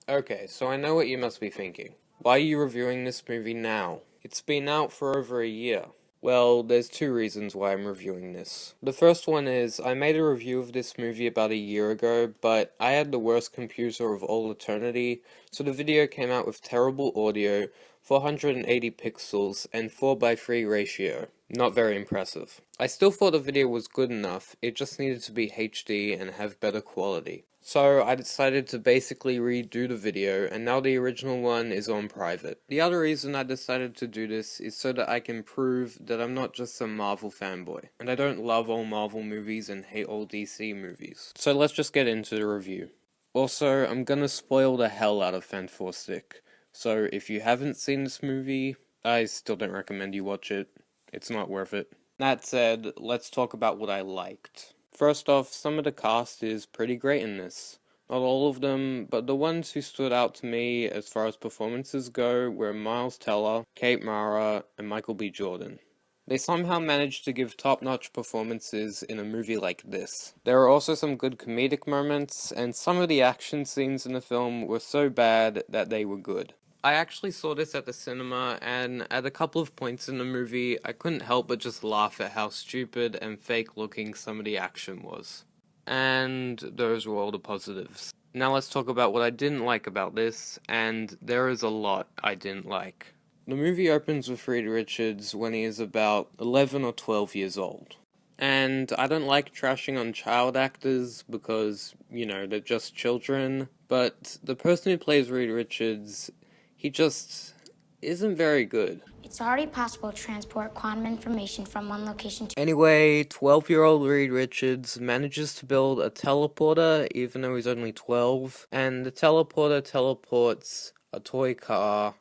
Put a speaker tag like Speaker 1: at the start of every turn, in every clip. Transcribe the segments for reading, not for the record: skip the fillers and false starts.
Speaker 1: Okay, so I know what you must be thinking. Why are you reviewing this movie now? It's been out for over a year. Well, there's two reasons why I'm reviewing this. The first one is, I made a review of this movie about a year ago, but I had the worst computer of all eternity, so the video came out with terrible audio, 480 pixels, and 4:3 ratio. Not very impressive. I still thought the video was good enough, it just needed to be HD and have better quality. So I decided to basically redo the video, and now the original one is on private. The other reason I decided to do this is so that I can prove that I'm not just some Marvel fanboy, and I don't love all Marvel movies and hate all DC movies. So let's just get into the review. Also, I'm gonna spoil the hell out of FANT4STIC, so if you haven't seen this movie, I still don't recommend you watch it. It's not worth it. That said, let's talk about what I liked. First off, some of the cast is pretty great in this. Not all of them, but the ones who stood out to me as far as performances go were Miles Teller, Kate Mara, and Michael B. Jordan. They somehow managed to give top-notch performances in a movie like this. There are also some good comedic moments, and some of the action scenes in the film were so bad that they were good. I actually saw this at the cinema, and at a couple of points in the movie, I couldn't help but just laugh at how stupid and fake looking some of the action was. And those were all the positives. Now let's talk about what I didn't like about this, and there is a lot I didn't like. The movie opens with Reed Richards when he is about 11 or 12 years old. And I don't like trashing on child actors because, they're just children, but the person who plays Reed Richards, he just isn't very good.
Speaker 2: It's already possible to transport quantum information from one location to...
Speaker 1: Anyway, 12-year-old Reed Richards manages to build a teleporter even though he's only 12, and the teleporter teleports a toy car.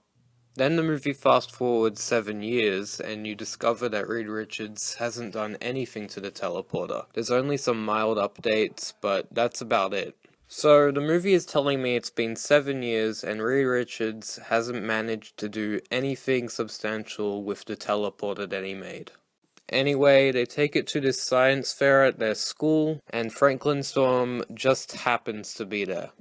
Speaker 1: Then the movie fast forwards 7 years, and you discover that Reed Richards hasn't done anything to the teleporter. There's only some mild updates, but that's about it. So, the movie is telling me it's been 7 years and Reed Richards hasn't managed to do anything substantial with the teleporter that he made. Anyway, they take it to this science fair at their school, and Franklin Storm just happens to be there.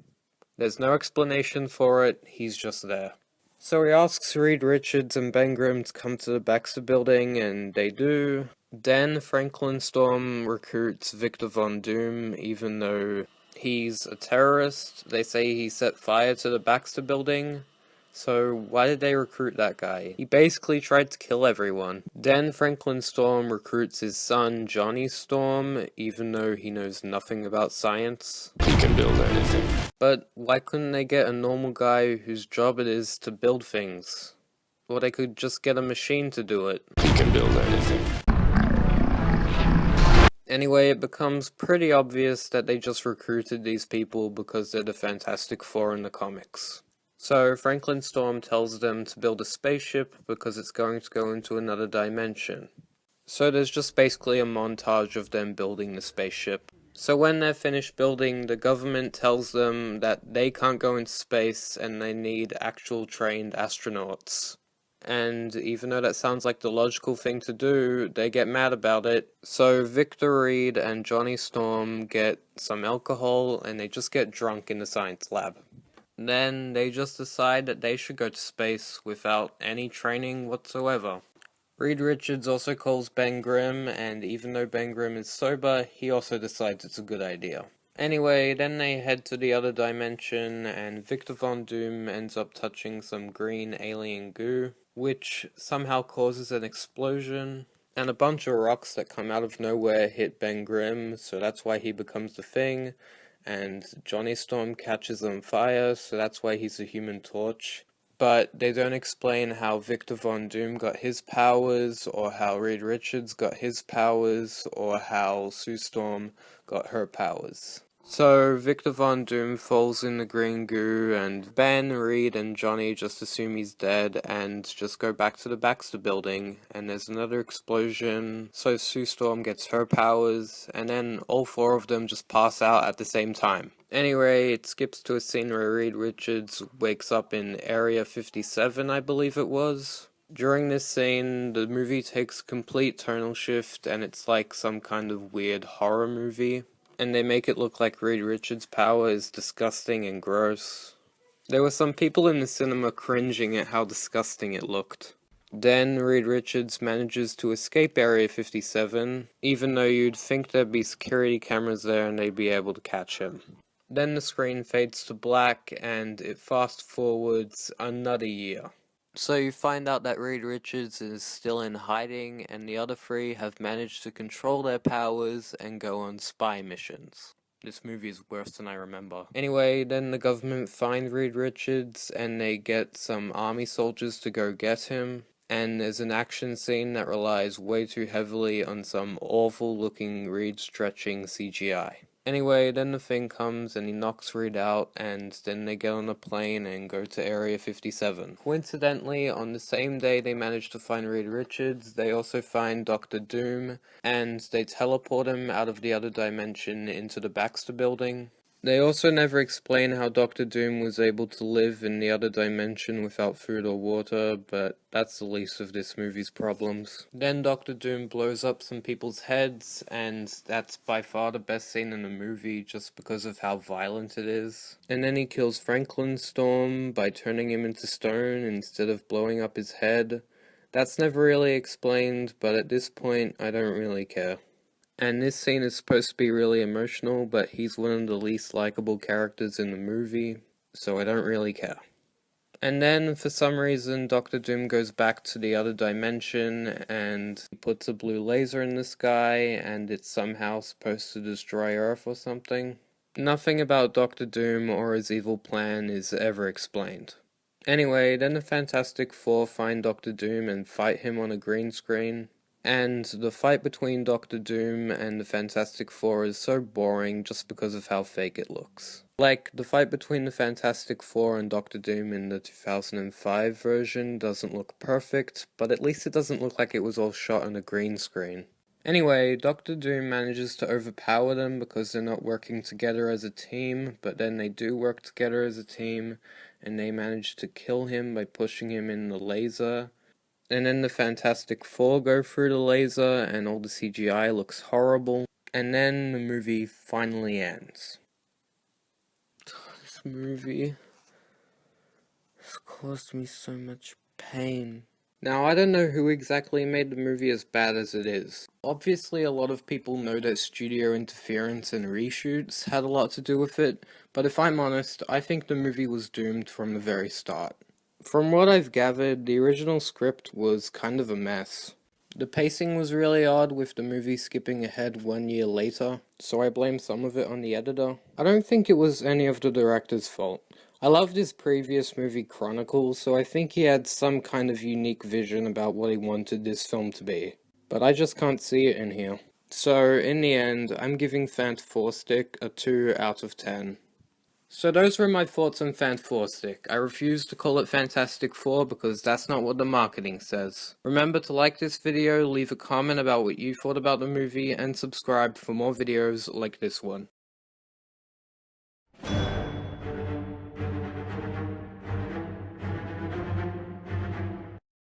Speaker 1: There's no explanation for it, he's just there. So he asks Reed Richards and Ben Grimm to come to the Baxter building, and they do. Then Franklin Storm recruits Victor Von Doom, even though he's a terrorist. They say he set fire to the Baxter building. So why did they recruit that guy? He basically tried to kill everyone. Then Franklin Storm recruits his son Johnny Storm, even though he knows nothing about science.
Speaker 3: He can build anything.
Speaker 1: But why couldn't they get a normal guy whose job it is to build things? Or they could just get a machine to do it.
Speaker 3: He can build anything.
Speaker 1: Anyway, it becomes pretty obvious that they just recruited these people because they're the Fantastic Four in the comics. So Franklin Storm tells them to build a spaceship because it's going to go into another dimension. So there's just basically a montage of them building the spaceship. So when they're finished building, the government tells them that they can't go into space and they need actual trained astronauts. And even though that sounds like the logical thing to do, they get mad about it. So Victor Reed and Johnny Storm get some alcohol and they just get drunk in the science lab. Then they just decide that they should go to space without any training whatsoever. Reed Richards also calls Ben Grimm, and even though Ben Grimm is sober, he also decides it's a good idea. Anyway, then they head to the other dimension, and Victor Von Doom ends up touching some green alien goo, which somehow causes an explosion, and a bunch of rocks that come out of nowhere hit Ben Grimm, so that's why he becomes the Thing, and Johnny Storm catches on fire, so that's why he's a Human Torch. But they don't explain how Victor Von Doom got his powers, or how Reed Richards got his powers, or how Sue Storm got her powers. So Victor Von Doom falls in the green goo, and Ben, Reed, and Johnny just assume he's dead and just go back to the Baxter building, and there's another explosion, so Sue Storm gets her powers, and then all four of them just pass out at the same time. Anyway, it skips to a scene where Reed Richards wakes up in Area 57, I believe it was. During this scene, the movie takes a complete tonal shift, and it's like some kind of weird horror movie. And they make it look like Reed Richards' power is disgusting and gross. There were some people in the cinema cringing at how disgusting it looked. Then Reed Richards manages to escape Area 57, even though you'd think there'd be security cameras there and they'd be able to catch him. Then the screen fades to black and it fast forwards another year. So you find out that Reed Richards is still in hiding and the other three have managed to control their powers and go on spy missions. This movie is worse than I remember. Anyway, then the government find Reed Richards and they get some army soldiers to go get him. And there's an action scene that relies way too heavily on some awful looking Reed stretching CGI. Anyway, then the thing comes and he knocks Reed out and then they get on a plane and go to Area 57. Coincidentally, on the same day they manage to find Reed Richards, they also find Dr. Doom and they teleport him out of the other dimension into the Baxter building. They also never explain how Dr. Doom was able to live in the other dimension without food or water, but that's the least of this movie's problems. Then Dr. Doom blows up some people's heads, and that's by far the best scene in the movie just because of how violent it is. And then he kills Franklin Storm by turning him into stone instead of blowing up his head. That's never really explained, but at this point I don't really care. And this scene is supposed to be really emotional, but he's one of the least likable characters in the movie, so I don't really care. And then, for some reason, Dr. Doom goes back to the other dimension, and he puts a blue laser in the sky, and it's somehow supposed to destroy Earth or something. Nothing about Dr. Doom or his evil plan is ever explained. Anyway, then the Fantastic Four find Dr. Doom and fight him on a green screen. And the fight between Dr. Doom and the Fantastic Four is so boring just because of how fake it looks. Like, the fight between the Fantastic Four and Dr. Doom in the 2005 version doesn't look perfect, but at least it doesn't look like it was all shot on a green screen. Anyway, Dr. Doom manages to overpower them because they're not working together as a team, but then they do work together as a team, and they manage to kill him by pushing him in the laser. And then the Fantastic Four go through the laser, and all the CGI looks horrible. And then the movie finally ends. This movie has caused me so much pain. Now, I don't know who exactly made the movie as bad as it is. Obviously, a lot of people know that studio interference and reshoots had a lot to do with it, but if I'm honest, I think the movie was doomed from the very start. From what I've gathered, the original script was kind of a mess. The pacing was really odd, with the movie skipping ahead 1 year later, so I blame some of it on the editor. I don't think it was any of the director's fault. I loved his previous movie Chronicles, so I think he had some kind of unique vision about what he wanted this film to be. But I just can't see it in here. So, in the end, I'm giving FANT4STIC a 2 out of 10. So those were my thoughts on FANT4STIC. I refuse to call it Fantastic Four because that's not what the marketing says. Remember to like this video, leave a comment about what you thought about the movie, and subscribe for more videos like this one.